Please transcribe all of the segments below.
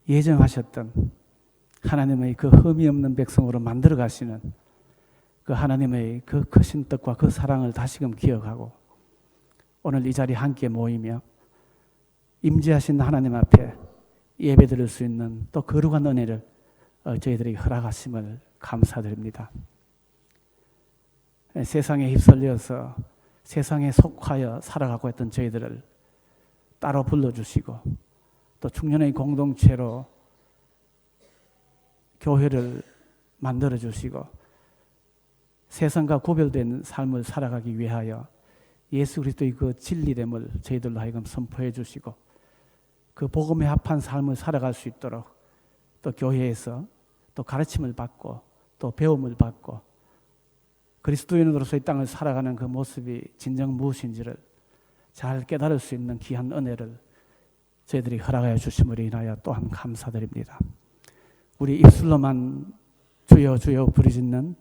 예정하셨던 하나님의 그 흠이 없는 백성으로 만들어 가시는 그 하나님의 그 크신 뜻과 그 사랑을 다시금 기억하고 오늘 이 자리에 함께 모이며 임재하신 하나님 앞에 예배드릴 수 있는 또 거룩한 은혜를 저희들에게 허락하심을 감사드립니다. 세상에 휩쓸려서 세상에 속하여 살아가고 있던 저희들을 따로 불러주시고 또 중년의 공동체로 교회를 만들어주시고 세상과 구별된 삶을 살아가기 위하여 예수 그리스도의 그 진리됨을 저희들로 하여금 선포해 주시고 그 복음에 합한 삶을 살아갈 수 있도록 또 교회에서 또 가르침을 받고 또 배움을 받고 그리스도인으로서 이 땅을 살아가는 그 모습이 진정 무엇인지를 잘 깨달을 수 있는 귀한 은혜를 저희들이 허락하여 주심으로 인하여 또한 감사드립니다. 우리 입술로만 주여 주여 부르짖는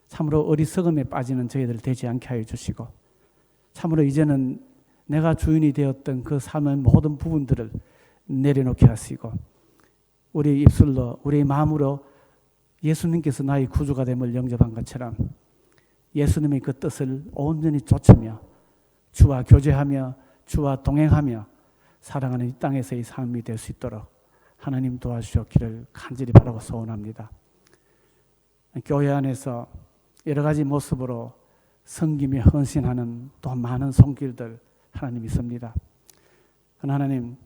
참으로 어리석음에 빠지는 저희들 되지 않게 하여 주시고 참으로 이제는 내가 주인이 되었던 그 삶의 모든 부분들을 내려놓게 하시고 우리 입술로 우리 마음으로 예수님께서 나의 구주가 됨을 영접한 것처럼 예수님의 그 뜻을 온전히 좇으며 주와 교제하며 주와 동행하며 사랑하는 이 땅에서의 삶이 될 수 있도록 하나님 도와주셨기를 간절히 바라고 소원합니다. 교회 안에서 여러 가지 모습으로 섬기며 헌신하는 또 많은 손길들 하나님 있습니다. 하나님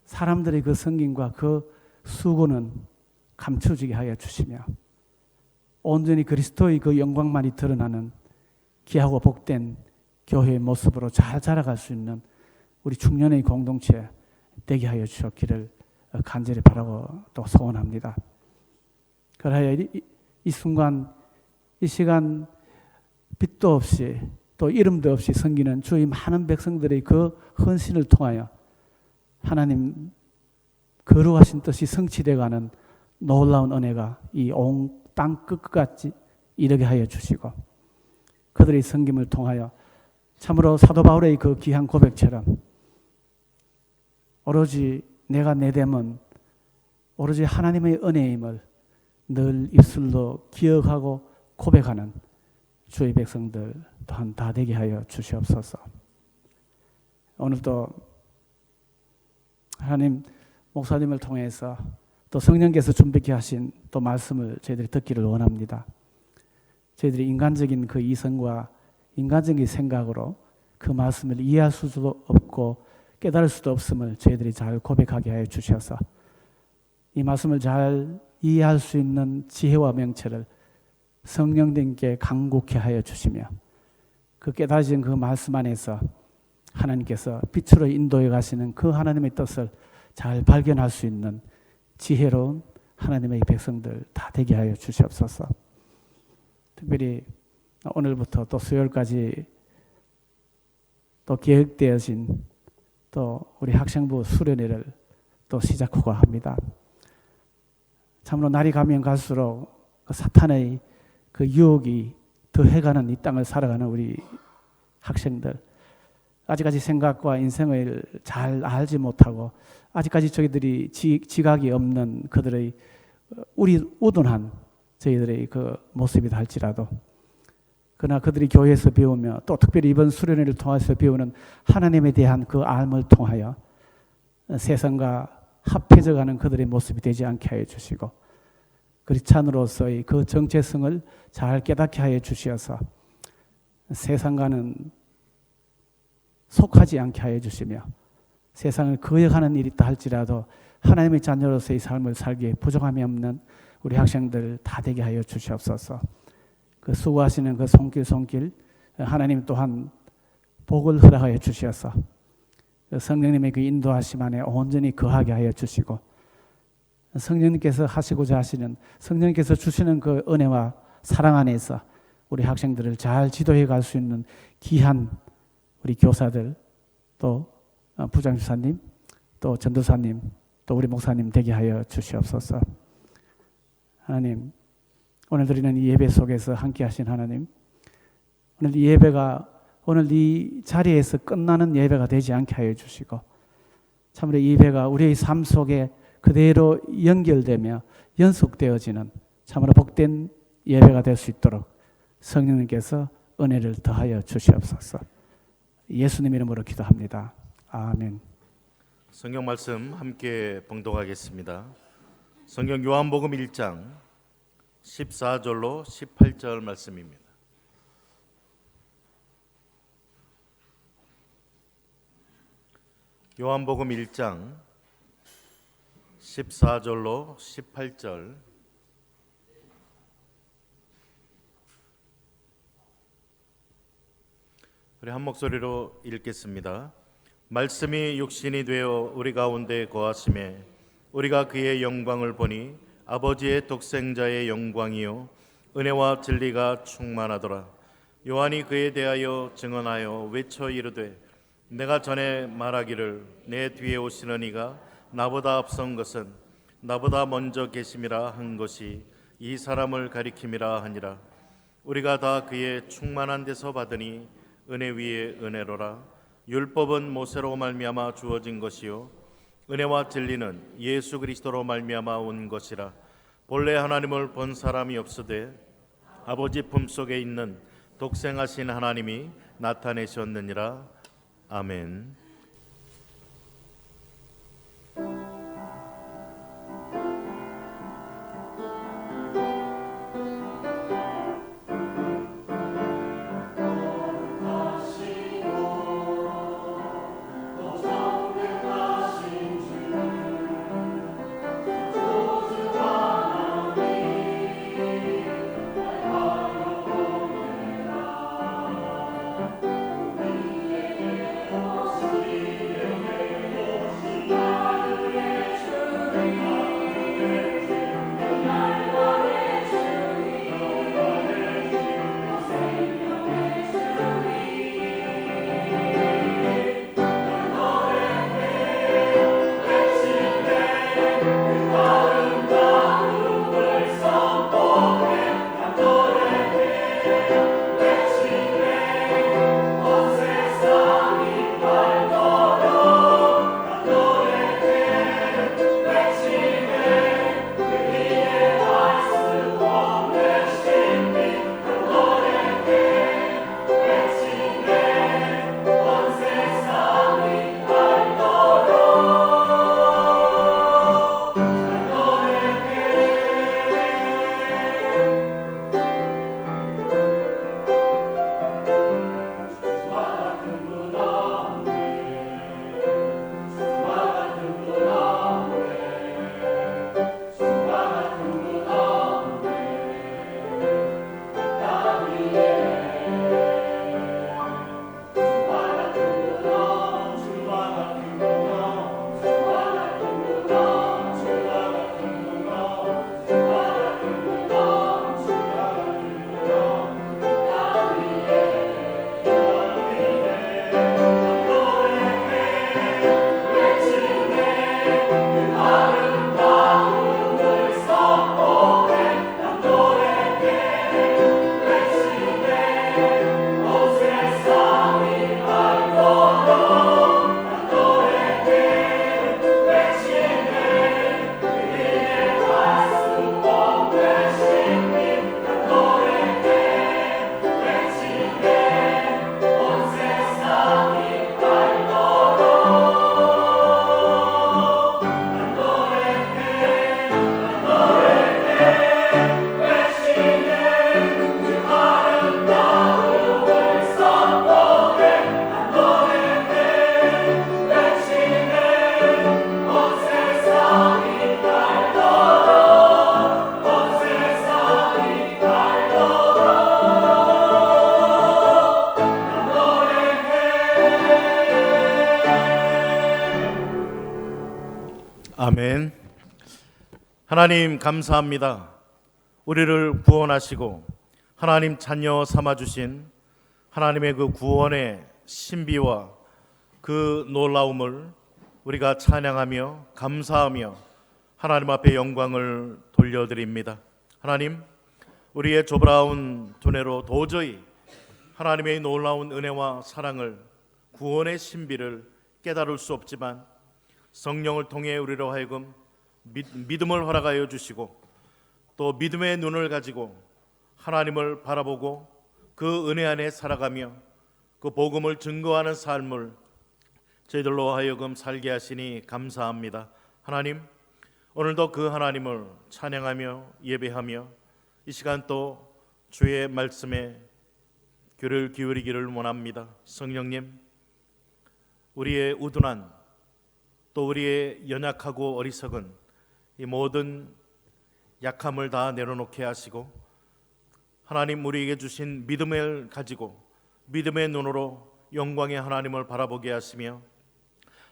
사람들의 그 섬김과 그 수고는 감춰지게 하여 주시며 온전히 그리스도의 그 영광만이 드러나는 귀하고 복된 교회의 모습으로 잘 자라갈 수 있는 우리 중년의 공동체 되게 하여 주셨기를 간절히 바라고 또 소원합니다. 그러하여 이 순간 이 시간 빛도 없이 또 이름도 없이 섬기는 주의 많은 백성들의 그 헌신을 통하여 하나님 거룩하신 뜻이 성취되어가는 놀라운 은혜가 이 온 땅 끝까지 이르게 하여 주시고 그들의 섬김을 통하여 참으로 사도 바울의 그 귀한 고백처럼 오로지 내가 내 됨은 오로지 하나님의 은혜임을 늘 입술로 기억하고 고백하는 주의 백성들 또한 다 되게 하여 주시옵소서. 오늘도 하나님 목사님을 통해서 또 성령께서 준비케 하신 또 말씀을 저희들이 듣기를 원합니다. 저희들이 인간적인 그 이성과 인간적인 생각으로 그 말씀을 이해할 수도 없고 깨달을 수도 없음을 저희들이 잘 고백하게 하여 주셔서 이 말씀을 잘 이해할 수 있는 지혜와 명철을 성령님께 간곡히 하여 주시며 그 깨달아진 그 말씀 안에서 하나님께서 빛으로 인도해 가시는 그 하나님의 뜻을 잘 발견할 수 있는 지혜로운 하나님의 백성들 다 되게 하여 주시옵소서. 특별히 오늘부터 또 수요일까지 또 계획되어진 또 우리 학생부 수련회를 또 시작하고 합니다. 참으로 날이 가면 갈수록 그 사탄의 그 유혹이 더해가는 이 땅을 살아가는 우리 학생들 아직까지 생각과 인생을 잘 알지 못하고 아직까지 저희들이 지각이 없는 그들의 우둔한 저희들의 그 모습이다 할지라도 그러나 그들이 교회에서 배우며 또 특별히 이번 수련회를 통해서 배우는 하나님에 대한 그 알을 통하여 세상과 합해져가는 그들의 모습이 되지 않게 하여 주시고 그리스찬으로서의 그 정체성을 잘 깨닫게 하여 주시어서 세상과는 속하지 않게 하여 주시며 세상을 거역하는 일이 있다 할지라도 하나님의 자녀로서의 삶을 살기에 부족함이 없는 우리 학생들 다 되게 하여 주시옵소서. 그 수고하시는 그 손길 하나님 또한 복을 허락하여 주시어서 성령님의 그 인도하심 안에 온전히 거하게 하여 주시고 성령님께서 하시고자 하시는 성령님께서 주시는 그 은혜와 사랑 안에서 우리 학생들을 잘 지도해 갈 수 있는 귀한 우리 교사들 또 부장주사님 또 전도사님 또 우리 목사님 되게 하여 주시옵소서. 하나님 오늘 드리는 이 예배 속에서 함께 하신 하나님 오늘 이 예배가 오늘 이 자리에서 끝나는 예배가 되지 않게 하여 주시고 참으로 이 예배가 우리의 삶 속에 그대로 연결되며 연속되어지는 참으로 복된 예배가 될 수 있도록 성령님께서 은혜를 더하여 주시옵소서. 예수님 이름으로 기도합니다. 아멘. 성경 말씀 함께 봉독하겠습니다. 성경 요한복음 1장 14절로 18절 말씀입니다. 요한복음 1장 14절로 18절. 우리 한 목소리로 읽겠습니다. 말씀이 육신이 되어 우리 가운데 거하심에 우리가 그의 영광을 보니 아버지의 독생자의 영광이요 은혜와 진리가 충만하더라. 요한이 그에 대하여 증언하여 외쳐 이르되 내가 전에 말하기를 내 뒤에 오시는 이가 나보다 앞선 것은 나보다 먼저 계심이라 한 것이 이 사람을 가리킴이라 하니라. 우리가 다 그의 충만한 데서 받으니 은혜 위에 은혜로라. 율법은 모세로 말미암아 주어진 것이요 은혜와 진리는 예수 그리스도로 말미암아 온 것이라. 본래 하나님을 본 사람이 없으되 아버지 품속에 있는 독생하신 하나님이 나타내셨느니라. 아멘. 아멘. 하나님 감사합니다. 우리를 구원하시고 하나님 자녀 삼아주신 하나님의 그 구원의 신비와 그 놀라움을 우리가 찬양하며 감사하며 하나님 앞에 영광을 돌려드립니다. 하나님, 우리의 좁아온 두뇌로 도저히 하나님의 놀라운 은혜와 사랑을, 구원의 신비를 깨달을 수 없지만 성령을 통해 우리로 하여금 믿음을 허락하여 주시고 또 믿음의 눈을 가지고 하나님을 바라보고 그 은혜 안에 살아가며 그 복음을 증거하는 삶을 저희들로 하여금 살게 하시니 감사합니다. 하나님, 오늘도 그 하나님을 찬양하며 예배하며 이 시간 또 주의 말씀에 귀를 기울이기를 원합니다. 성령님, 우리의 우둔한 또 우리의 연약하고 어리석은 이 모든 약함을 다 내려놓게 하시고 하나님 우리에게 주신 믿음을 가지고 믿음의 눈으로 영광의 하나님을 바라보게 하시며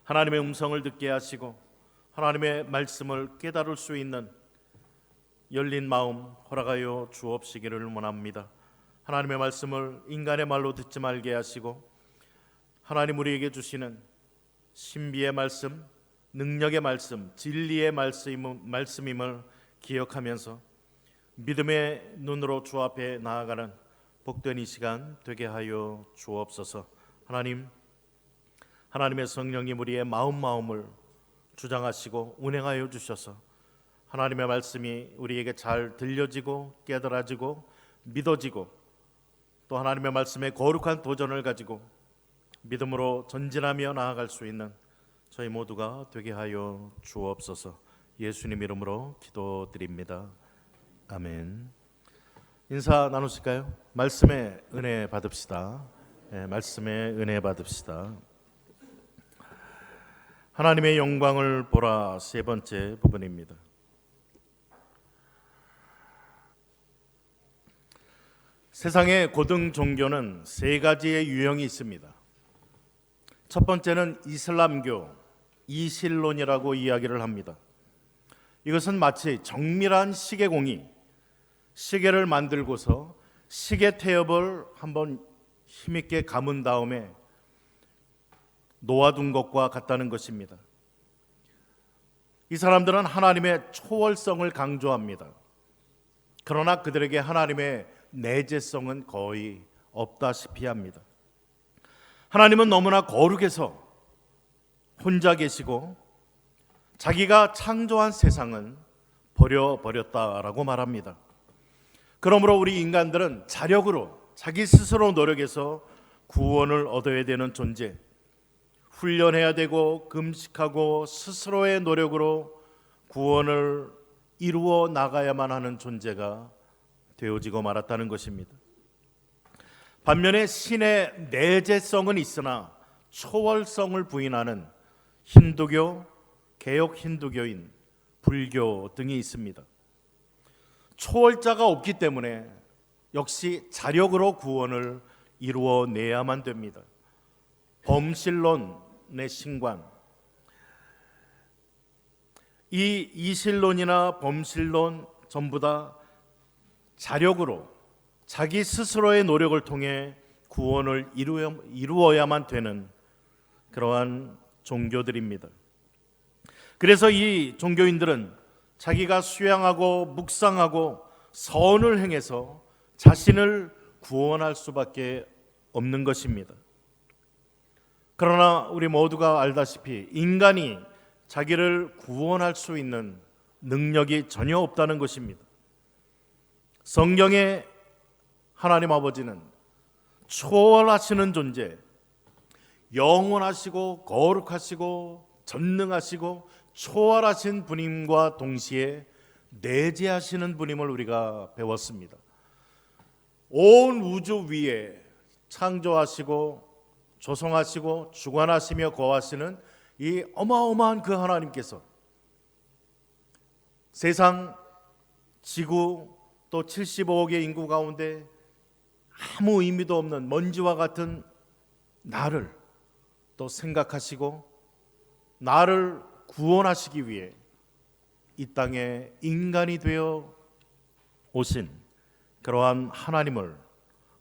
하나님의 음성을 듣게 하시고 하나님의 말씀을 깨달을 수 있는 열린 마음 허락하여 주옵시기를 원합니다. 하나님의 말씀을 인간의 말로 듣지 말게 하시고 하나님 우리에게 주시는 신비의 말씀, 능력의 말씀, 진리의 말씀임을 기억하면서 믿음의 눈으로 주 앞에 나아가는 복된 이 시간 되게 하여 주옵소서. 하나님의 성령님 우리의 마음을 주장하시고 운행하여 주셔서 하나님의 말씀이 우리에게 잘 들려지고 깨달아지고 믿어지고 또 하나님의 말씀에 거룩한 도전을 가지고 믿음으로 전진하며 나아갈 수 있는 저희 모두가 되게 하여 주옵소서. 예수님 이름으로 기도드립니다. 아멘. 인사 나누실까요? 말씀의 은혜 받읍시다. 말씀의 은혜 받읍시다. 하나님의 영광을 보라 세 번째 부분입니다. 세상의 고등 종교는 세 가지의 유형이 있습니다. 첫 번째는 이슬람교, 이실론이라고 이야기를 합니다. 이것은 마치 정밀한 시계공이 시계를 만들고서 시계 태엽을 한번 힘있게 감은 다음에 놓아둔 것과 같다는 것입니다. 이 사람들은 하나님의 초월성을 강조합니다. 그러나 그들에게 하나님의 내재성은 거의 없다시피 합니다. 하나님은 너무나 거룩해서 혼자 계시고 자기가 창조한 세상은 버려버렸다라고 말합니다. 그러므로 우리 인간들은 자력으로 자기 스스로 노력해서 구원을 얻어야 되는 존재, 훈련해야 되고 금식하고 스스로의 노력으로 구원을 이루어 나가야만 하는 존재가 되어지고 말았다는 것입니다. 반면에 신의 내재성은 있으나 초월성을 부인하는 힌두교, 개혁 힌두교인, 불교 등이 있습니다. 초월자가 없기 때문에 역시 자력으로 구원을 이루어내야만 됩니다. 범신론의 신관, 이 이실론이나 범신론 전부 다 자력으로 자기 스스로의 노력을 통해 구원을 이루어야만 되는 그러한 종교들입니다. 그래서 이 종교인들은 자기가 수양하고 묵상하고 선을 행해서 자신을 구원할 수밖에 없는 것입니다. 그러나 우리 모두가 알다시피 인간이 자기를 구원할 수 있는 능력이 전혀 없다는 것입니다. 성경에 하나님 아버지는 초월하시는 존재, 영원하시고 거룩하시고 전능하시고 초월하신 분임과 동시에 내재하시는 분임을 우리가 배웠습니다. 온 우주 위에 창조하시고 조성하시고 주관하시며 거하시는 이 어마어마한 그 하나님께서 세상 지구 또 75억의 인구 가운데 아무 의미도 없는 먼지와 같은 나를 또 생각하시고 나를 구원하시기 위해 이 땅에 인간이 되어 오신 그러한 하나님을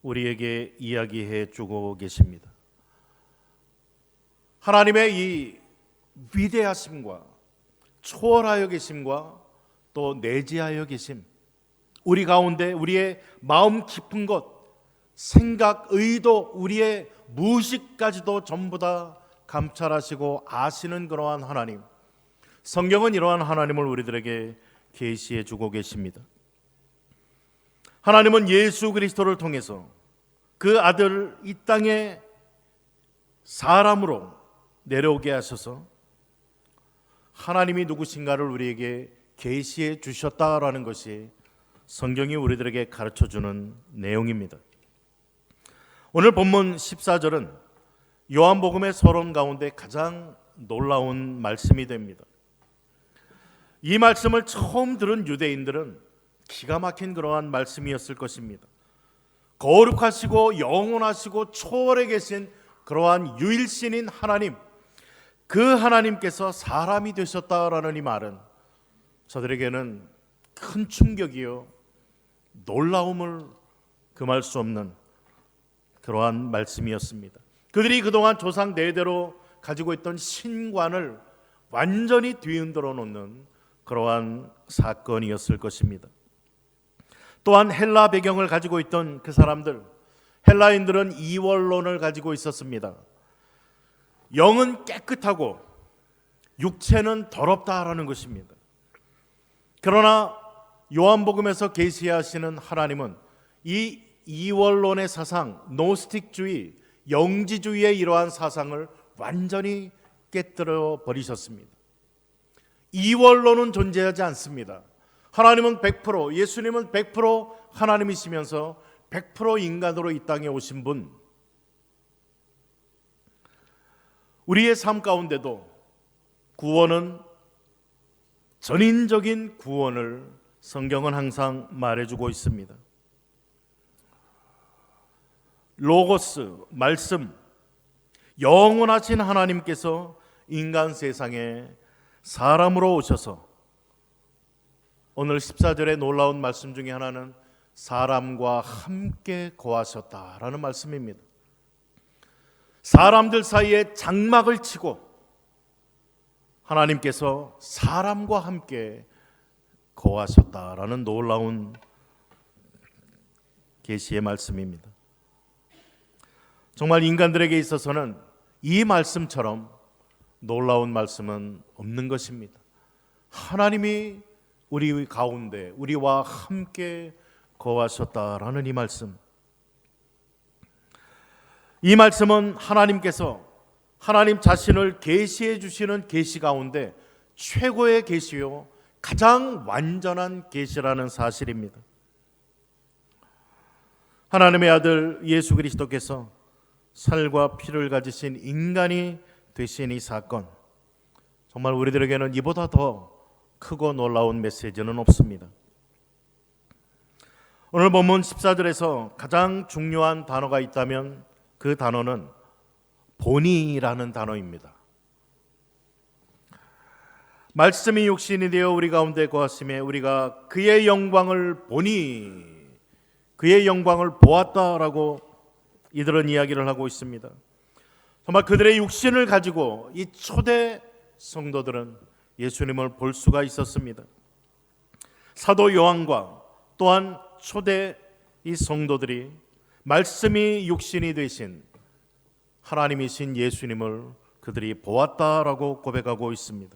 우리에게 이야기해 주고 계십니다. 하나님의 이 위대하심과 초월하여 계심과 또 내재하여 계심, 우리 가운데 우리의 마음 깊은 것, 생각, 의도, 우리의 무의식까지도 전부 다 감찰하시고 아시는 그러한 하나님, 성경은 이러한 하나님을 우리들에게 계시해 주고 계십니다. 하나님은 예수 그리스도를 통해서 그 아들 이 땅에 사람으로 내려오게 하셔서 하나님이 누구신가를 우리에게 계시해 주셨다라는 것이 성경이 우리들에게 가르쳐주는 내용입니다. 오늘 본문 14절은 요한복음의 서론 가운데 가장 놀라운 말씀이 됩니다. 이 말씀을 처음 들은 유대인들은 기가 막힌 그러한 말씀이었을 것입니다. 거룩하시고 영원하시고 초월해 계신 그러한 유일신인 하나님, 그 하나님께서 사람이 되셨다라는 이 말은 저들에게는 큰 충격이요 놀라움을 금할 수 없는 그러한 말씀이었습니다. 그들이 그동안 조상 대대로 가지고 있던 신관을 완전히 뒤흔들어 놓는 그러한 사건이었을 것입니다. 또한 헬라 배경을 가지고 있던 그 사람들, 헬라인들은 이원론을 가지고 있었습니다. 영은 깨끗하고 육체는 더럽다라는 것입니다. 그러나 요한복음에서 계시하시는 하나님은 이 이원론의 사상, 노스틱주의, 영지주의의 이러한 사상을 완전히 깨뜨려 버리셨습니다. 이원론은 존재하지 않습니다. 하나님은 100%, 예수님은 100% 하나님이시면서 100% 인간으로 이 땅에 오신 분, 우리의 삶 가운데도 구원은 전인적인 구원을 성경은 항상 말해주고 있습니다. 로고스, 말씀, 영원하신 하나님께서 인간 세상에 사람으로 오셔서 오늘 14절의 놀라운 말씀 중에 하나는 사람과 함께 거하셨다라는 말씀입니다. 사람들 사이에 장막을 치고 하나님께서 사람과 함께 거하셨다라는 놀라운 계시의 말씀입니다. 정말 인간들에게 있어서는 이 말씀처럼 놀라운 말씀은 없는 것입니다. 하나님이 우리 가운데 우리와 함께 거하셨다라는 이 말씀, 이 말씀은 하나님께서 하나님 자신을 계시해 주시는 계시 가운데 최고의 계시요 가장 완전한 계시라는 사실입니다. 하나님의 아들 예수 그리스도께서 살과 피를 가지신 인간이 되신 이 사건, 정말 우리들에게는 이보다 더 크고 놀라운 메시지는 없습니다. 오늘 본문 14절에서 가장 중요한 단어가 있다면 그 단어는 보니라는 단어입니다. 말씀이 육신이 되어 우리 가운데 거하심에 우리가 그의 영광을 보니, 그의 영광을 보았다라고 이들은 이야기를 하고 있습니다. 정말 그들의 육신을 가지고 이 초대 성도들은 예수님을 볼 수가 있었습니다. 사도 요한과 또한 초대 이 성도들이 말씀이 육신이 되신 하나님이신 예수님을 그들이 보았다라고 고백하고 있습니다.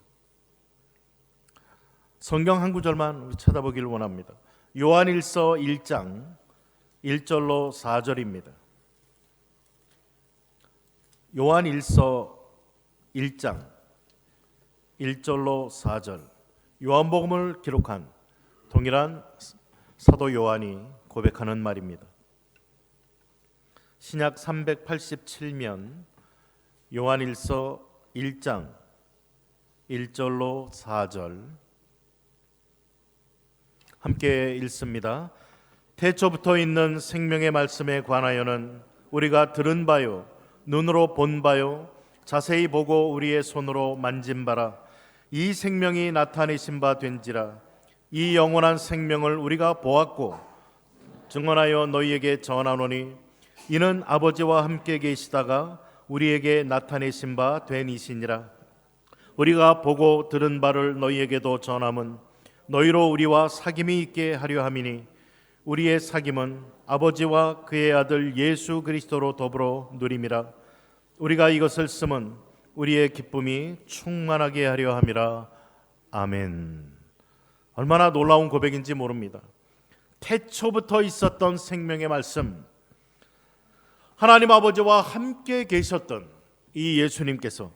성경 한 구절만 찾아보기를 원합니다. 요한일서 1장 1절로 4절입니다. 요한일서 1장 1절로 4절, 요한복음을 기록한 동일한 사도 요한이 고백하는 말입니다. 신약 387면 요한일서 1장 1절로 4절 함께 읽습니다. 태초부터 있는 생명의 말씀에 관하여는 우리가 들은 바요 눈으로 본 바요 자세히 보고 우리의 손으로 만진 바라 이 생명이 나타내신 바 된지라. 이 영원한 생명을 우리가 보았고 증언하여 너희에게 전하노니 이는 아버지와 함께 계시다가 우리에게 나타내신 바 된 이시니라. 우리가 보고 들은 바를 너희에게도 전함은 너희로 우리와 사귐이 있게 하려 함이니 우리의 사귐은 아버지와 그의 아들 예수 그리스도로 더불어 누림이라. 우리가 이것을 쓰면 우리의 기쁨이 충만하게 하려 함이라. 아멘. 얼마나 놀라운 고백인지 모릅니다. 태초부터 있었던 생명의 말씀, 하나님 아버지와 함께 계셨던 이 예수님께서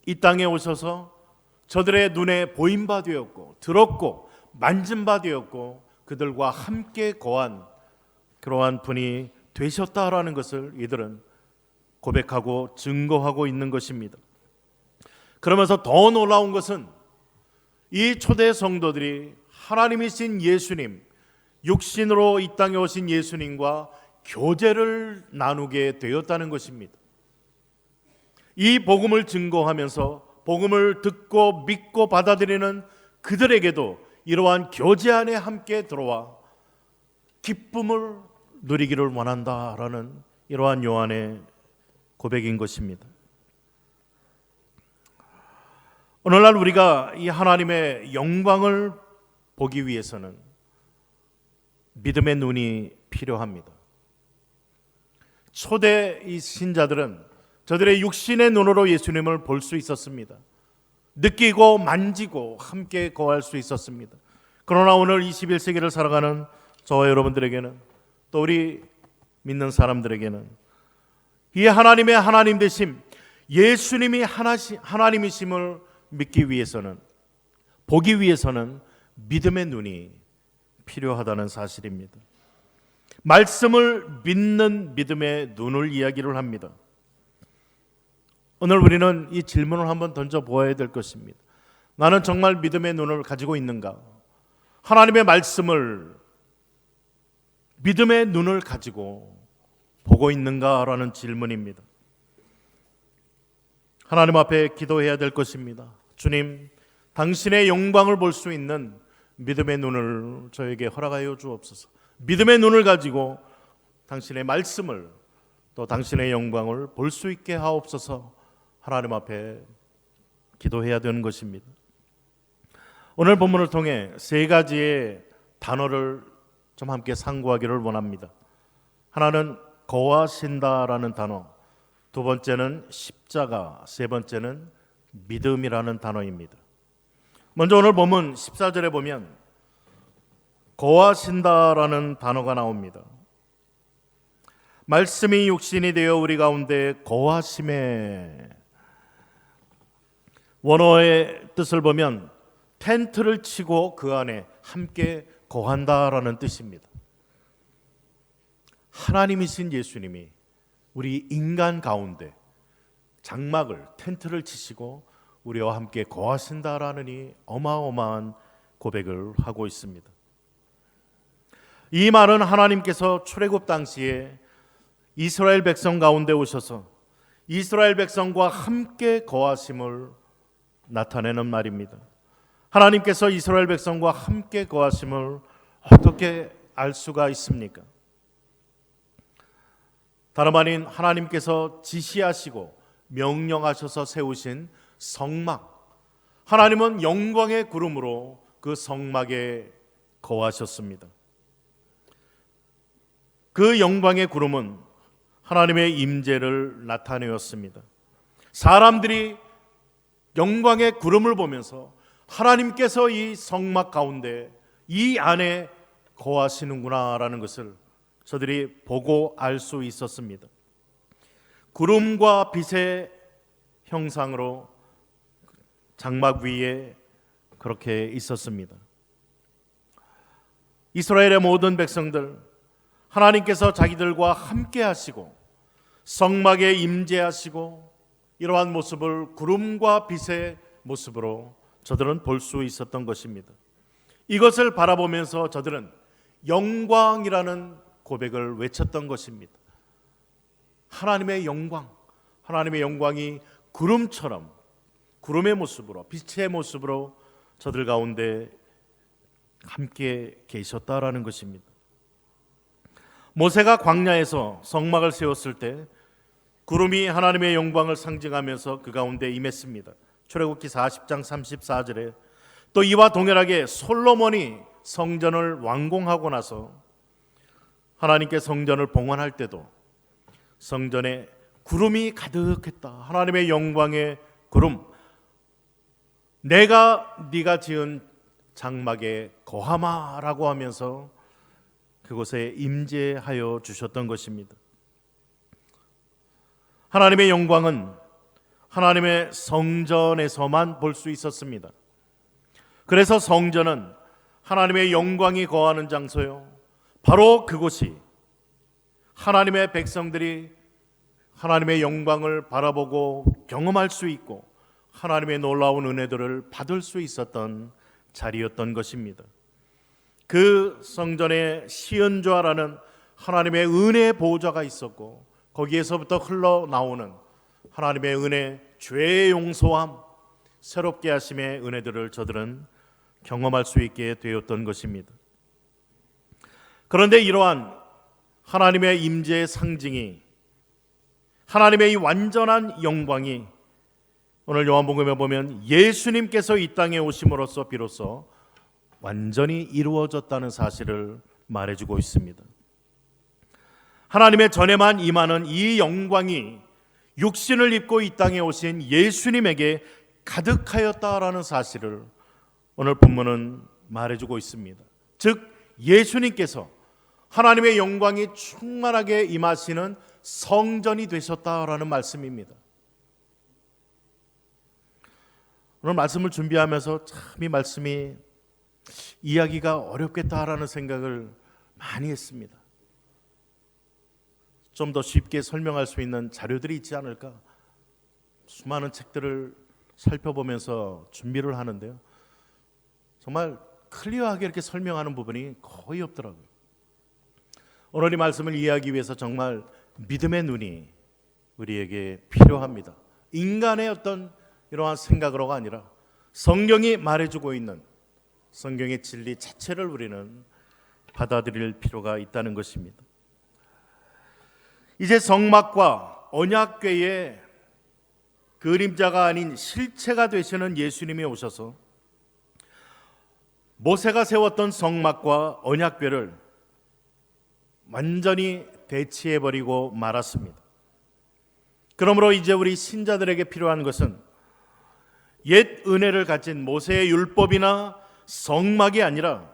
이 땅에 오셔서 저들의 눈에 보인 바 되었고 들었고 만진 바 되었고 그들과 함께 거한 그러한 분이 되셨다라는 것을 이들은 고백하고 증거하고 있는 것입니다. 그러면서 더 놀라운 것은 이 초대 성도들이 하나님이신 예수님, 육신으로 이 땅에 오신 예수님과 교제를 나누게 되었다는 것입니다. 이 복음을 증거하면서 복음을 듣고 믿고 받아들이는 그들에게도 이러한 교제 안에 함께 들어와 기쁨을 누리기를 원한다라는 이러한 요한의 고백인 것입니다. 오늘날 우리가 이 하나님의 영광을 보기 위해서는 믿음의 눈이 필요합니다. 초대 이 신자들은 저들의 육신의 눈으로 예수님을 볼 수 있었습니다. 느끼고 만지고 함께 거할 수 있었습니다. 그러나 오늘 21세기를 살아가는 저와 여러분들에게는, 또 우리 믿는 사람들에게는 이 하나님의 하나님 되심, 예수님이 하나님이심을 믿기 위해서는, 보기 위해서는 믿음의 눈이 필요하다는 사실입니다. 말씀을 믿는 믿음의 눈을 이야기를 합니다. 오늘 우리는 이 질문을 한번 던져보아야 될 것입니다. 나는 정말 믿음의 눈을 가지고 있는가? 하나님의 말씀을 믿음의 눈을 가지고 보고 있는가라는 질문입니다. 하나님 앞에 기도해야 될 것입니다. 주님, 당신의 영광을 볼 수 있는 믿음의 눈을 저에게 허락하여 주옵소서. 믿음의 눈을 가지고 당신의 말씀을, 또 당신의 영광을 볼 수 있게 하옵소서. 하나님 앞에 기도해야 되는 것입니다. 오늘 본문을 통해 세 가지의 단어를 좀 함께 상고하기를 원합니다. 하나는 거하신다라는 단어, 두 번째는 십자가, 세 번째는 믿음이라는 단어입니다. 먼저 오늘 본문 14절에 보면 거하신다라는 단어가 나옵니다. 말씀이 육신이 되어 우리 가운데 거하심에, 원어의 뜻을 보면 텐트를 치고 그 안에 함께 거한다라는 뜻입니다. 하나님이신 예수님이 우리 인간 가운데 장막을, 텐트를 치시고 우리와 함께 거하신다라는 이 어마어마한 고백을 하고 있습니다. 이 말은 하나님께서 출애굽 당시에 이스라엘 백성 가운데 오셔서 이스라엘 백성과 함께 거하심을 나타내는 말입니다. 하나님께서 이스라엘 백성과 함께 거하심을 어떻게 알 수가 있습니까? 다름 아닌 하나님께서 지시하시고 명령하셔서 세우신 성막, 하나님은 영광의 구름으로 그 성막에 거하셨습니다. 그 영광의 구름은 하나님의 임재를 나타내었습니다. 사람들이 영광의 구름을 보면서 하나님께서 이 성막 가운데, 이 안에 거하시는구나라는 것을 저들이 보고 알 수 있었습니다. 구름과 빛의 형상으로 장막 위에 그렇게 있었습니다. 이스라엘의 모든 백성들, 하나님께서 자기들과 함께 하시고 성막에 임재하시고 이러한 모습을 구름과 빛의 모습으로 저들은 볼 수 있었던 것입니다. 이것을 바라보면서 저들은 영광이라는 고백을 외쳤던 것입니다. 하나님의 영광, 하나님의 영광이 구름처럼, 구름의 모습으로, 빛의 모습으로 저들 가운데 함께 계셨다라는 것입니다. 모세가 광야에서 성막을 세웠을 때 구름이 하나님의 영광을 상징하면서 그 가운데 임했습니다. 출애굽기 40장 34절에 또 이와 동일하게 솔로몬이 성전을 완공하고 나서 하나님께 성전을 봉헌할 때도 성전에 구름이 가득했다. 하나님의 영광의 구름. 내가 네가 지은 장막에 거하마라고 하면서 그곳에 임재하여 주셨던 것입니다. 하나님의 영광은 하나님의 성전에서만 볼 수 있었습니다. 그래서 성전은 하나님의 영광이 거하는 장소요, 바로 그곳이 하나님의 백성들이 하나님의 영광을 바라보고 경험할 수 있고 하나님의 놀라운 은혜들을 받을 수 있었던 자리였던 것입니다. 그 성전에 시은좌라는 하나님의 은혜의 보좌가 있었고 거기에서부터 흘러나오는 하나님의 은혜, 죄의 용서함, 새롭게 하심의 은혜들을 저들은 경험할 수 있게 되었던 것입니다. 그런데 이러한 하나님의 임재의 상징이, 하나님의 이 완전한 영광이 오늘 요한복음에 보면 예수님께서 이 땅에 오심으로써 비로소 완전히 이루어졌다는 사실을 말해주고 있습니다. 하나님의 전에만 임하는 이 영광이 육신을 입고 이 땅에 오신 예수님에게 가득하였다라는 사실을 오늘 본문은 말해주고 있습니다. 즉 예수님께서 하나님의 영광이 충만하게 임하시는 성전이 되셨다라는 말씀입니다. 오늘 말씀을 준비하면서 참 이 말씀이 이야기가 어렵겠다라는 생각을 많이 했습니다. 좀 더 쉽게 설명할 수 있는 자료들이 있지 않을까? 수많은 책들을 살펴보면서 준비를 하는데요, 정말 클리어하게 이렇게 설명하는 부분이 거의 없더라고요. 오늘 이 말씀을 이해하기 위해서 정말 믿음의 눈이 우리에게 필요합니다. 인간의 어떤 이러한 생각으로가 아니라 성경이 말해주고 있는 성경의 진리 자체를 우리는 받아들일 필요가 있다는 것입니다. 이제 성막과 언약궤의 그림자가 아닌 실체가 되시는 예수님이 오셔서 모세가 세웠던 성막과 언약궤를 완전히 대치해버리고 말았습니다. 그러므로 이제 우리 신자들에게 필요한 것은 옛 은혜를 가진 모세의 율법이나 성막이 아니라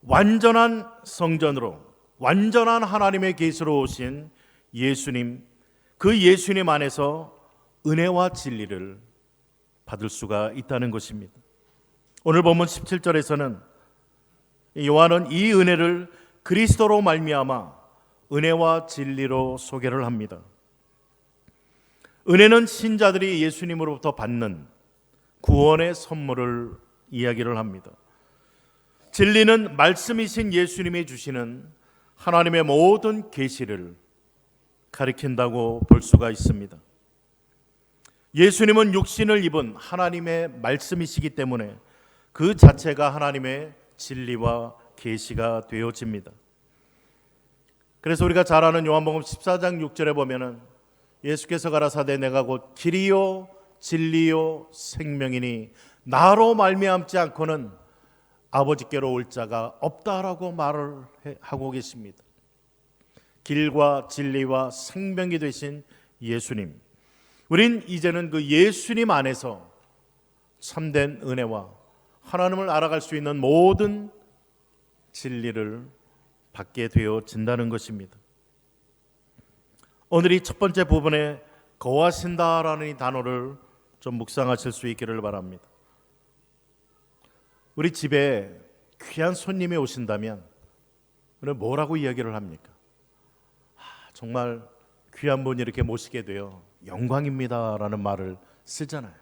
완전한 성전으로, 완전한 하나님의 계시로 오신 예수님, 그 예수님 안에서 은혜와 진리를 받을 수가 있다는 것입니다. 오늘 본문 17절에서는 요한은 이 은혜를 그리스도로 말미암아 은혜와 진리로 소개를 합니다. 은혜는 신자들이 예수님으로부터 받는 구원의 선물을 이야기를 합니다. 진리는 말씀이신 예수님이 주시는 하나님의 모든 계시를 가리킨다고 볼 수가 있습니다. 예수님은 육신을 입은 하나님의 말씀이시기 때문에 그 자체가 하나님의 진리와 계시가 되어집니다. 그래서 우리가 잘 아는 요한복음 14장 6절에 보면은 예수께서 가라사대 내가 곧 길이요 진리요 생명이니 나로 말미암지 않고는 아버지께로 올 자가 없다라고 말을 하고 계십니다. 길과 진리와 생명이 되신 예수님, 우린 이제는 그 예수님 안에서 참된 은혜와 하나님을 알아갈 수 있는 모든 진리를 받게 되어진다는 것입니다. 오늘 이 첫 번째 부분에 거하신다라는 이 단어를 좀 묵상하실 수 있기를 바랍니다. 우리 집에 귀한 손님이 오신다면 오늘 뭐라고 이야기를 합니까? 정말 귀한 분이 이렇게 모시게 되어 영광입니다라는 말을 쓰잖아요.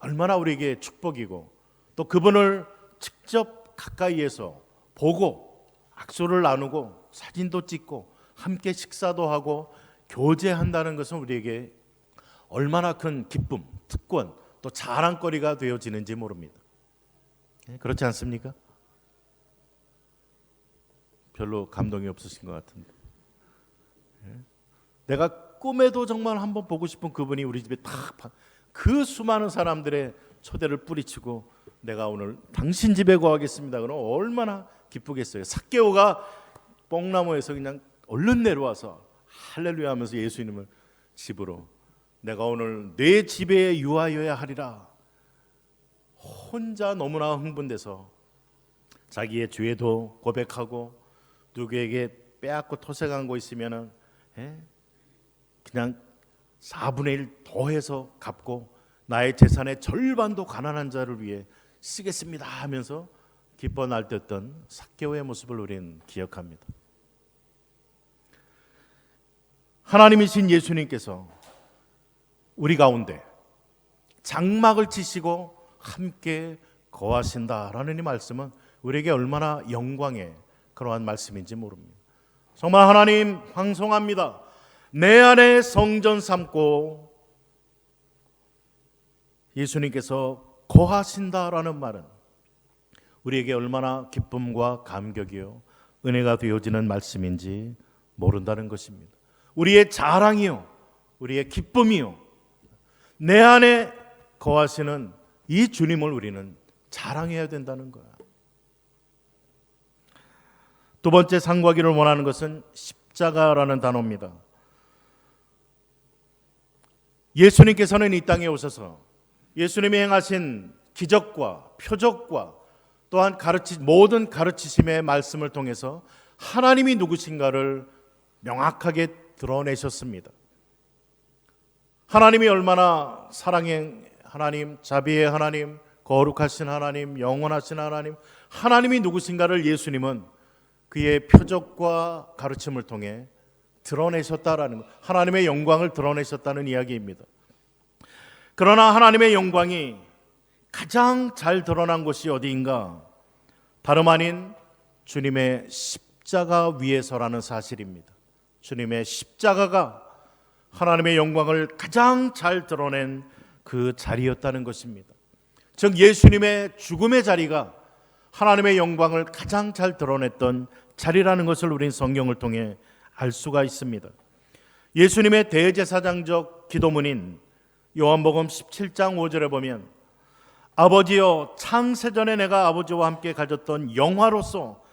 얼마나 우리에게 축복이고 또 그분을 직접 가까이에서 보고 악수를 나누고 사진도 찍고 함께 식사도 하고 교제한다는 것은 우리에게 얼마나 큰 기쁨, 특권, 또 자랑거리가 되어지는지 모릅니다. 그렇지 않습니까? 별로 감동이 없으신 것 같은데, 내가 꿈에도 정말 한번 보고 싶은 그분이 우리 집에 딱 그 수많은 사람들의 초대를 뿌리치고 내가 오늘 당신 집에 거하겠습니다. 그럼 얼마나 기쁘겠어요. 삭개오가 뽕나무에서 그냥 얼른 내려와서 할렐루야 하면서 예수님을 집으로, 내가 오늘 내 집에 유하여야 하리라, 혼자 너무나 흥분돼서 자기의 죄도 고백하고 누구에게 빼앗고 토색한 거 있으면은 그냥 4분의 1 더해서 갚고 나의 재산의 절반도 가난한 자를 위해 쓰겠습니다 하면서 기뻐 날뛰었던 삭개오의 모습을 우리는 기억합니다. 하나님이신 예수님께서 우리 가운데 장막을 치시고 함께 거하신다라는 이 말씀은 우리에게 얼마나 영광의 그러한 말씀인지 모릅니다. 정말 하나님 황송합니다. 내 안에 성전 삼고 예수님께서 거하신다라는 말은 우리에게 얼마나 기쁨과 감격이요 은혜가 되어지는 말씀인지 모른다는 것입니다. 우리의 자랑이요 우리의 기쁨이요 내 안에 거하시는 이 주님을 우리는 자랑해야 된다는 거야. 두 번째 상고하기를 원하는 것은 십자가라는 단어입니다. 예수님께서는 이 땅에 오셔서 예수님이 행하신 기적과 표적과 또한 모든 가르치심의 말씀을 통해서 하나님이 누구신가를 명확하게 드러내셨습니다. 하나님이 얼마나 사랑의 하나님, 자비의 하나님, 거룩하신 하나님, 영원하신 하나님, 하나님이 누구신가를 예수님은 그의 표적과 가르침을 통해 드러내셨다라는 것, 하나님의 영광을 드러내셨다는 이야기입니다. 그러나 하나님의 영광이 가장 잘 드러난 곳이 어디인가? 다름 아닌 주님의 십자가 위에서라는 사실입니다. 주님의 십자가가 하나님의 영광을 가장 잘 드러낸 그 자리였다는 것입니다. 즉 예수님의 죽음의 자리가 하나님의 영광을 가장 잘 드러냈던 자리라는 것을 우리는 성경을 통해 알 수가 있습니다. 예수님의 대제사장적 기도문인 요한복음 17장 5절에 보면 아버지여 창세전에 내가 아버지와 함께 가졌던 영화로서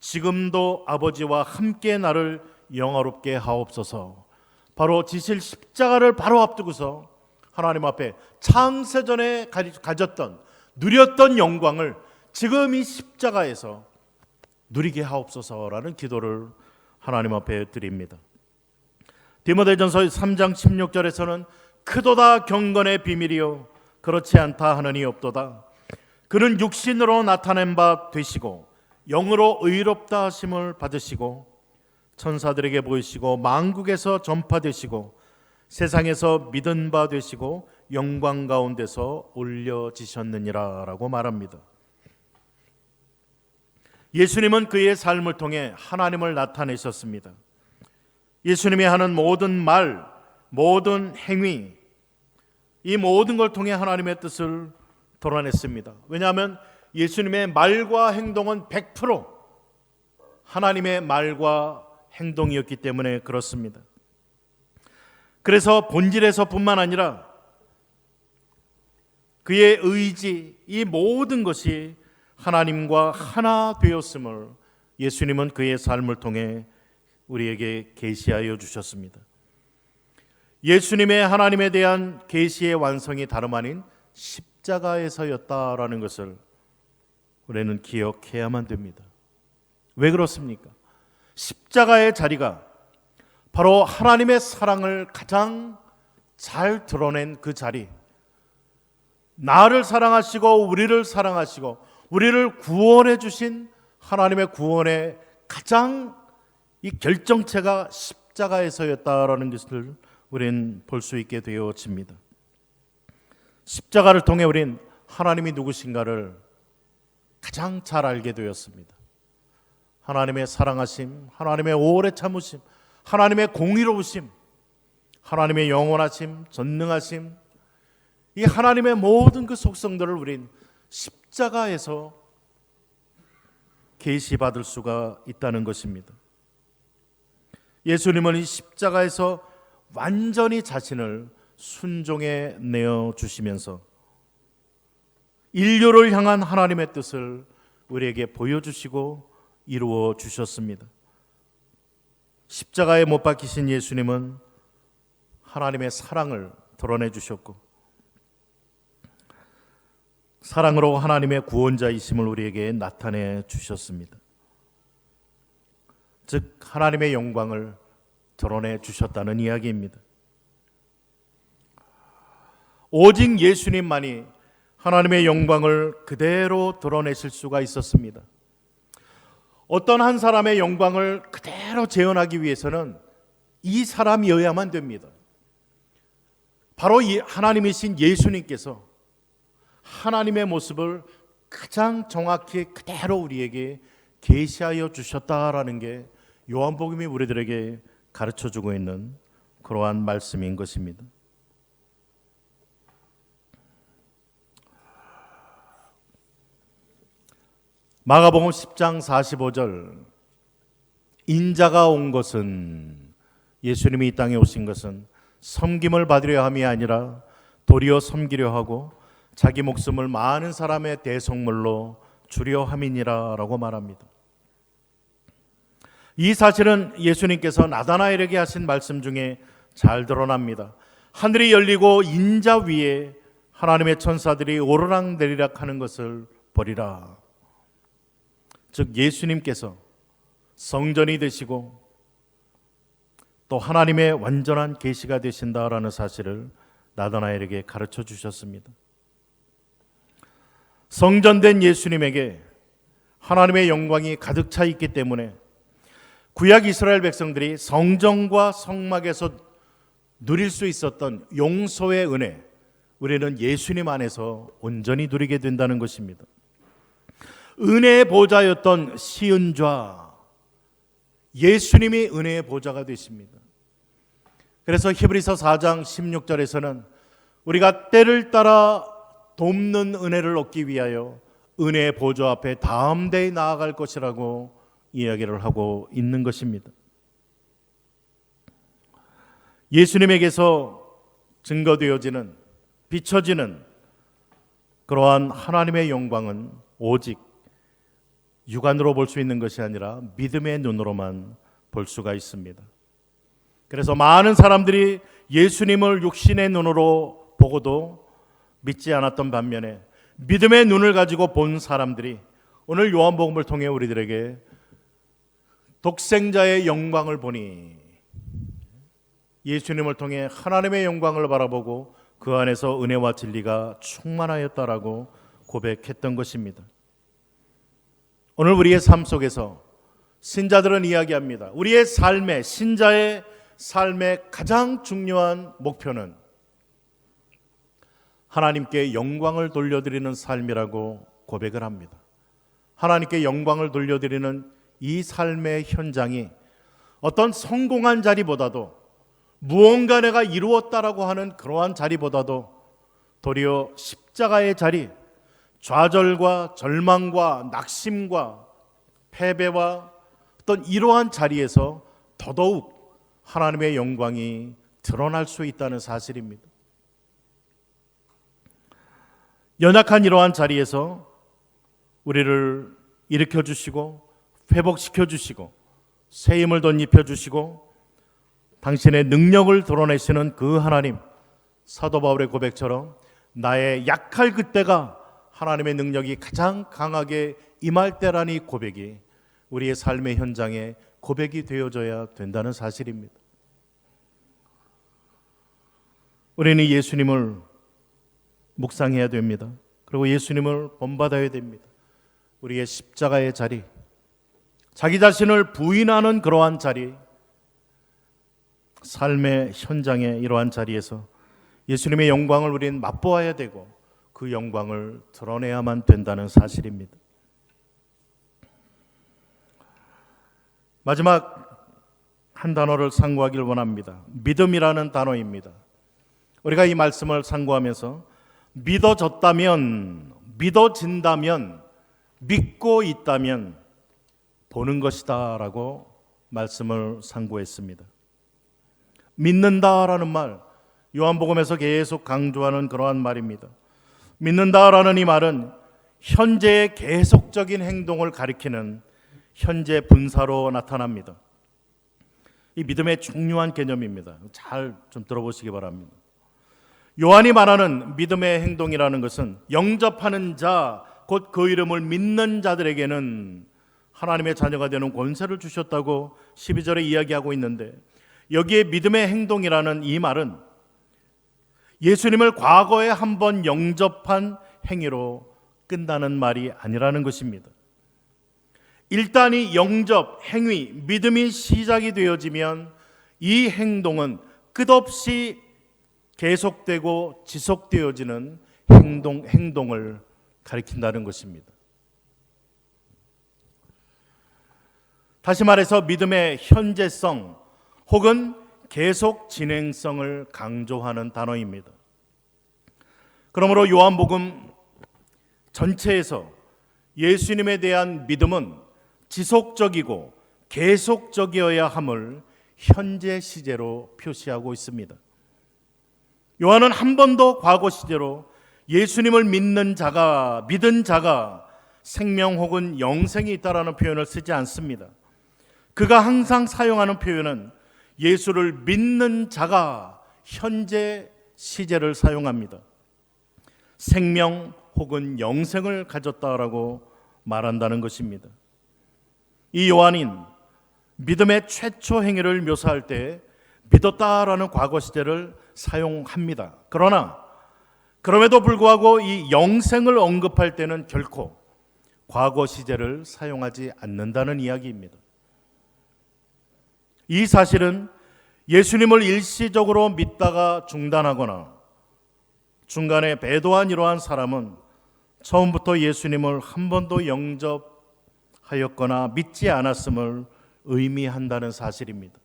지금도 아버지와 함께 나를 영화롭게 하옵소서. 바로 지실 십자가를 바로 앞두고서 하나님 앞에 창세전에 가졌던 누렸던 영광을 지금 이 십자가에서 누리게 하옵소서라는 기도를 하나님 앞에 드립니다. 디모데전서 3장 16절에서는 크도다 경건의 비밀이요 그렇지 않다 하느니 없도다. 그는 육신으로 나타낸 바 되시고 영으로 의롭다 하심을 받으시고 천사들에게 보이시고 만국에서 전파되시고 세상에서 믿은 바 되시고 영광 가운데서 올려지셨느니라 라고 말합니다. 예수님은 그의 삶을 통해 하나님을 나타내셨습니다. 예수님이 하는 모든 말, 모든 행위, 이 모든 걸 통해 하나님의 뜻을 드러냈습니다. 왜냐하면 예수님의 말과 행동은 100% 하나님의 말과 행동이었기 때문에 그렇습니다. 그래서 본질에서뿐만 아니라 그의 의지, 이 모든 것이 하나님과 하나 되었음을 예수님은 그의 삶을 통해 우리에게 계시하여 주셨습니다. 예수님의 하나님에 대한 계시의 완성이 다름 아닌 십자가에서였다라는 것을 우리는 기억해야만 됩니다. 왜 그렇습니까? 십자가의 자리가 바로 하나님의 사랑을 가장 잘 드러낸 그 자리, 나를 사랑하시고 우리를 사랑하시고 우리를 구원해 주신 하나님의 구원의 가장 이 결정체가 십자가에서였다라는 것을 우리는 볼 수 있게 되어집니다. 십자가를 통해 우리는 하나님이 누구신가를 가장 잘 알게 되었습니다. 하나님의 사랑하심, 하나님의 오래 참으심, 하나님의 공의로우심, 하나님의 영원하심, 전능하심, 이 하나님의 모든 그 속성들을 우린 십자가에서 계시받을 수가 있다는 것입니다. 예수님은 이 십자가에서 완전히 자신을 순종해 내어 주시면서 인류를 향한 하나님의 뜻을 우리에게 보여주시고 이루어 주셨습니다. 십자가에 못 박히신 예수님은 하나님의 사랑을 드러내 주셨고 사랑으로 하나님의 구원자이심을 우리에게 나타내 주셨습니다. 즉 하나님의 영광을 드러내 주셨다는 이야기입니다. 오직 예수님만이 하나님의 영광을 그대로 드러내실 수가 있었습니다. 어떤 한 사람의 영광을 그대로 재현하기 위해서는 이 사람이어야만 됩니다. 바로 이 하나님이신 예수님께서 하나님의 모습을 가장 정확히 그대로 우리에게 계시하여 주셨다라는 게 요한복음이 우리들에게 가르쳐주고 있는 그러한 말씀인 것입니다. 마가복음 10장 45절 인자가 온 것은 예수님이 이 땅에 오신 것은 섬김을 받으려 함이 아니라 도리어 섬기려 하고 자기 목숨을 많은 사람의 대속물로 주려 함이니라 라고 말합니다. 이 사실은 예수님께서 나다나엘에게 하신 말씀 중에 잘 드러납니다. 하늘이 열리고 인자 위에 하나님의 천사들이 오르락내리락 하는 것을 보리라. 즉 예수님께서 성전이 되시고 또 하나님의 완전한 계시가 되신다라는 사실을 나다나엘에게 가르쳐 주셨습니다. 성전된 예수님에게 하나님의 영광이 가득 차 있기 때문에 구약 이스라엘 백성들이 성전과 성막에서 누릴 수 있었던 용서의 은혜, 우리는 예수님 안에서 온전히 누리게 된다는 것입니다. 은혜의 보좌였던 시은좌, 예수님이 은혜의 보좌가 되십니다. 그래서 히브리서 4장 16절에서는 우리가 때를 따라 돕는 은혜를 얻기 위하여 은혜의 보좌 앞에 담대히 나아갈 것이라고 이야기를 하고 있는 것입니다. 예수님에게서 증거되어지는, 비춰지는 그러한 하나님의 영광은 오직 육안으로 볼 수 있는 것이 아니라 믿음의 눈으로만 볼 수가 있습니다. 그래서 많은 사람들이 예수님을 육신의 눈으로 보고도 믿지 않았던 반면에 믿음의 눈을 가지고 본 사람들이 오늘 요한복음을 통해 우리들에게 독생자의 영광을 보니 예수님을 통해 하나님의 영광을 바라보고 그 안에서 은혜와 진리가 충만하였다라고 고백했던 것입니다. 오늘 우리의 삶 속에서 신자들은 이야기합니다. 우리의 삶의, 신자의 삶의 가장 중요한 목표는 하나님께 영광을 돌려드리는 삶이라고 고백을 합니다. 하나님께 영광을 돌려드리는 이 삶의 현장이 어떤 성공한 자리보다도 무언가 내가 이루었다라고 하는 그러한 자리보다도 도리어 십자가의 자리, 좌절과 절망과 낙심과 패배와 어떤 이러한 자리에서 더더욱 하나님의 영광이 드러날 수 있다는 사실입니다. 연약한 이러한 자리에서 우리를 일으켜 주시고 회복시켜 주시고 새 힘을 덧입혀 주시고 당신의 능력을 드러내시는 그 하나님, 사도 바울의 고백처럼 나의 약할 그때가 하나님의 능력이 가장 강하게 임할 때라니 고백이 우리의 삶의 현장에 고백이 되어져야 된다는 사실입니다. 우리는 예수님을 묵상해야 됩니다. 그리고 예수님을 본받아야 됩니다. 우리의 십자가의 자리, 자기 자신을 부인하는 그러한 자리, 삶의 현장의 이러한 자리에서 예수님의 영광을 우리는 맛보아야 되고 그 영광을 드러내야만 된다는 사실입니다. 마지막 한 단어를 상고하길 원합니다. 믿음이라는 단어입니다. 우리가 이 말씀을 상고하면서 믿어졌다면, 믿어진다면, 믿고 있다면 보는 것이다 라고 말씀을 상고했습니다. 믿는다라는 말, 요한복음에서 계속 강조하는 그러한 말입니다. 믿는다라는 이 말은 현재의 계속적인 행동을 가리키는 현재 분사로 나타납니다. 이 믿음의 중요한 개념입니다. 잘 좀 들어보시기 바랍니다. 요한이 말하는 믿음의 행동이라는 것은 영접하는 자, 곧 그 이름을 믿는 자들에게는 하나님의 자녀가 되는 권세를 주셨다고 12절에 이야기하고 있는데, 여기에 믿음의 행동이라는 이 말은 예수님을 과거에 한번 영접한 행위로 끝나는 말이 아니라는 것입니다. 일단 이 영접, 행위, 믿음이 시작이 되어지면 이 행동은 끝없이 계속되고 지속되어지는 행동을 가리킨다는 것입니다. 다시 말해서 믿음의 현재성 혹은 계속 진행성을 강조하는 단어입니다. 그러므로 요한복음 전체에서 예수님에 대한 믿음은 지속적이고 계속적이어야 함을 현재 시제로 표시하고 있습니다. 요한은 한 번도 과거 시제로 예수님을 믿은 자가 생명 혹은 영생이 있다라는 표현을 쓰지 않습니다. 그가 항상 사용하는 표현은 예수를 믿는 자가 현재 시제를 사용합니다. 생명 혹은 영생을 가졌다라고 말한다는 것입니다. 이 요한인 믿음의 최초 행위를 묘사할 때 믿었다라는 과거 시제를 사용합니다. 그러나 그럼에도 불구하고 이 영생을 언급할 때는 결코 과거 시제를 사용하지 않는다는 이야기입니다. 이 사실은 예수님을 일시적으로 믿다가 중단하거나 중간에 배도한 이러한 사람은 처음부터 예수님을 한 번도 영접하였거나 믿지 않았음을 의미한다는 사실입니다.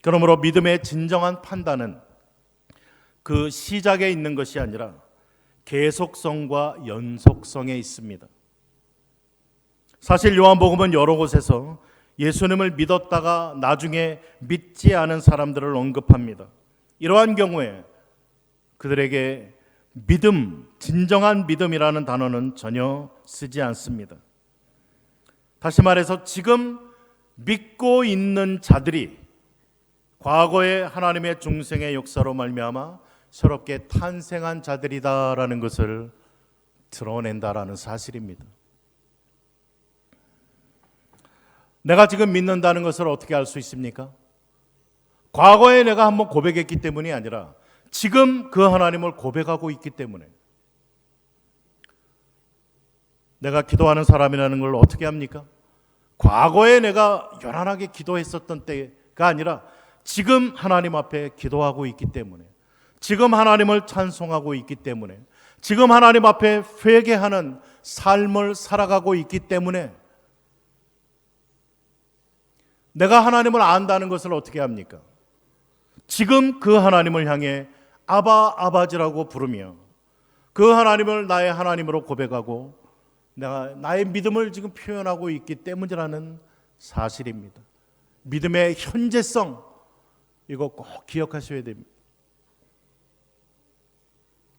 그러므로 믿음의 진정한 판단은 그 시작에 있는 것이 아니라 계속성과 연속성에 있습니다. 사실 요한복음은 여러 곳에서 예수님을 믿었다가 나중에 믿지 않은 사람들을 언급합니다. 이러한 경우에 그들에게 믿음, 진정한 믿음이라는 단어는 전혀 쓰지 않습니다. 다시 말해서 지금 믿고 있는 자들이 과거에 하나님의 중생의 역사로 말미암아 새롭게 탄생한 자들이다라는 것을 드러낸다라는 사실입니다. 내가 지금 믿는다는 것을 어떻게 알 수 있습니까? 과거에 내가 한번 고백했기 때문이 아니라 지금 그 하나님을 고백하고 있기 때문에. 내가 기도하는 사람이라는 걸 어떻게 합니까? 과거에 내가 요란하게 기도했었던 때가 아니라 지금 하나님 앞에 기도하고 있기 때문에, 지금 하나님을 찬송하고 있기 때문에, 지금 하나님 앞에 회개하는 삶을 살아가고 있기 때문에 내가 하나님을 안다는 것을 어떻게 합니까? 지금 그 하나님을 향해 아바, 아바지라고 부르며 그 하나님을 나의 하나님으로 고백하고 내가 나의 믿음을 지금 표현하고 있기 때문이라는 사실입니다. 믿음의 현재성, 이거 꼭 기억하셔야 됩니다.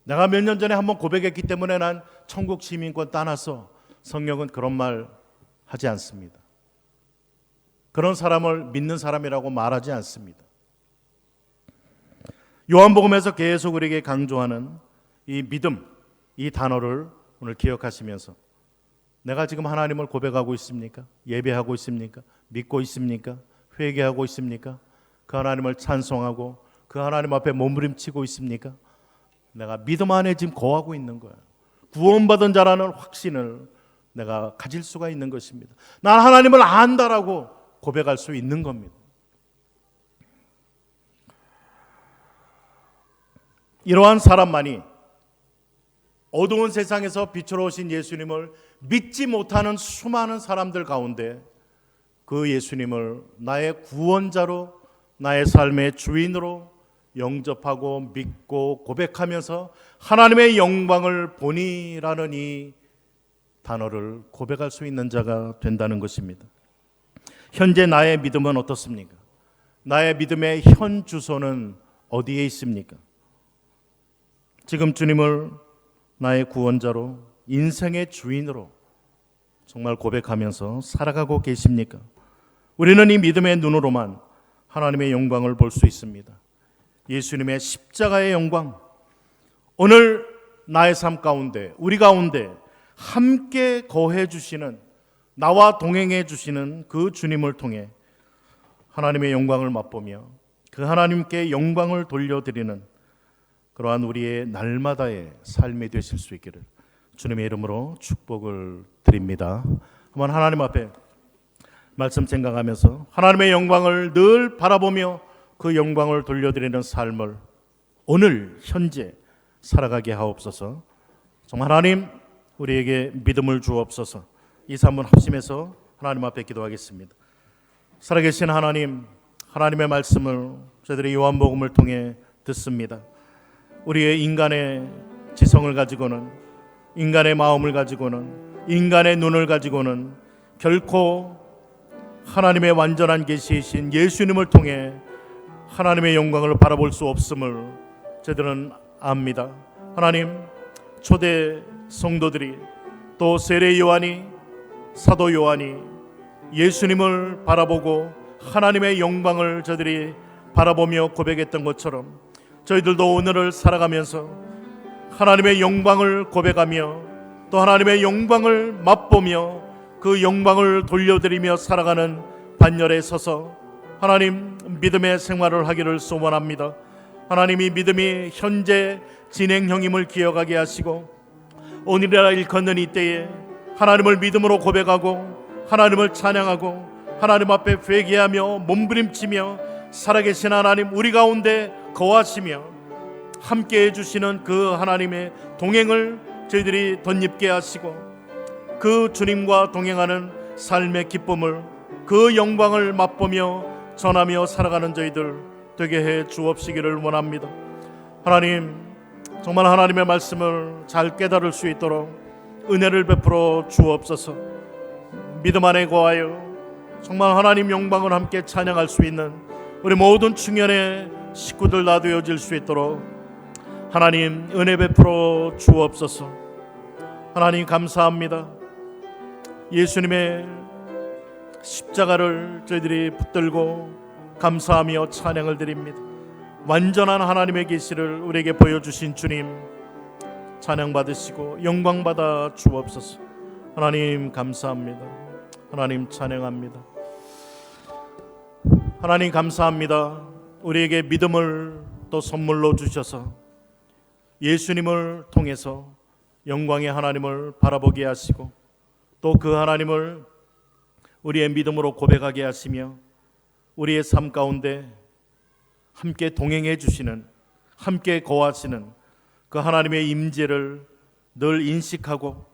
내가 몇 년 전에 한번 고백했기 때문에 난 천국 시민권 따놨어. 성경은 그런 말 하지 않습니다. 그런 사람을 믿는 사람이라고 말하지 않습니다. 요한복음에서 계속 우리에게 강조하는 이 믿음, 이 단어를 오늘 기억하시면서 내가 지금 하나님을 고백하고 있습니까? 예배하고 있습니까? 믿고 있습니까? 회개하고 있습니까? 그 하나님을 찬송하고 그 하나님 앞에 몸부림치고 있습니까? 내가 믿음 안에 지금 거하고 있는 거예요. 구원받은 자라는 확신을 내가 가질 수가 있는 것입니다. 난 하나님을 안다라고 고백할 수 있는 겁니다. 이러한 사람만이 어두운 세상에서 빛으로 오신 예수님을 믿지 못하는 수많은 사람들 가운데 그 예수님을 나의 구원자로, 나의 삶의 주인으로 영접하고 믿고 고백하면서 하나님의 영광을 보니라는 이 단어를 고백할 수 있는 자가 된다는 것입니다. 현재 나의 믿음은 어떻습니까? 나의 믿음의 현 주소는 어디에 있습니까? 지금 주님을 나의 구원자로, 인생의 주인으로 정말 고백하면서 살아가고 계십니까? 우리는 이 믿음의 눈으로만 하나님의 영광을 볼 수 있습니다. 예수님의 십자가의 영광, 오늘 나의 삶 가운데, 우리 가운데 함께 거해 주시는, 나와 동행해 주시는 그 주님을 통해 하나님의 영광을 맛보며 그 하나님께 영광을 돌려드리는 그러한 우리의 날마다의 삶이 되실 수 있기를 주님의 이름으로 축복을 드립니다. 한번 하나님 앞에 말씀 생각하면서 하나님의 영광을 늘 바라보며 그 영광을 돌려드리는 삶을 오늘 현재 살아가게 하옵소서. 정말 하나님 우리에게 믿음을 주옵소서. 이 삶을 합심해서 하나님 앞에 기도하겠습니다. 살아계신 하나님, 하나님의 말씀을 저희들이 요한복음을 통해 듣습니다. 우리의 인간의 지성을 가지고는, 인간의 마음을 가지고는, 인간의 눈을 가지고는 결코 하나님의 완전한 계시이신 예수님을 통해 하나님의 영광을 바라볼 수 없음을 저희들은 압니다. 하나님, 초대 성도들이 또 세례 요한이, 사도 요한이 예수님을 바라보고 하나님의 영광을 저들이 바라보며 고백했던 것처럼 저희들도 오늘을 살아가면서 하나님의 영광을 고백하며 또 하나님의 영광을 맛보며 그 영광을 돌려드리며 살아가는 반열에 서서 하나님 믿음의 생활을 하기를 소원합니다. 하나님이 믿음이 현재 진행형임을 기억하게 하시고 오늘이라 일컫는 이때에 하나님을 믿음으로 고백하고 하나님을 찬양하고 하나님 앞에 회개하며 몸부림치며 살아계신 하나님 우리 가운데 거하시며 함께해 주시는 그 하나님의 동행을 저희들이 덧입게 하시고 그 주님과 동행하는 삶의 기쁨을, 그 영광을 맛보며 전하며 살아가는 저희들 되게 해 주옵시기를 원합니다. 하나님, 정말 하나님의 말씀을 잘 깨달을 수 있도록 은혜를 베풀어 주옵소서. 믿음 안에 거하여 정말 하나님 영광을 함께 찬양할 수 있는 우리 모든 충현의 식구들 다 되어질 수 있도록 하나님 은혜 베풀어 주옵소서. 하나님 감사합니다. 예수님의 십자가를 저희들이 붙들고 감사하며 찬양을 드립니다. 완전한 하나님의 계시를 우리에게 보여주신 주님 찬양 받으시고 영광 받아 주옵소서. 하나님 감사합니다. 하나님 찬양합니다. 하나님 감사합니다. 우리에게 믿음을 또 선물로 주셔서 예수님을 통해서 영광의 하나님을 바라보게 하시고 또 그 하나님을 우리의 믿음으로 고백하게 하시며 우리의 삶 가운데 함께 동행해 주시는, 함께 거하시는 그 하나님의 임재를 늘 인식하고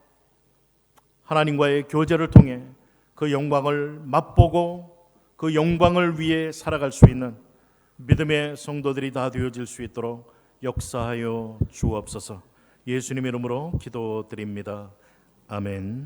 하나님과의 교제를 통해 그 영광을 맛보고 그 영광을 위해 살아갈 수 있는 믿음의 성도들이 다 되어질 수 있도록 역사하여 주옵소서. 예수님 이름으로 기도드립니다. 아멘.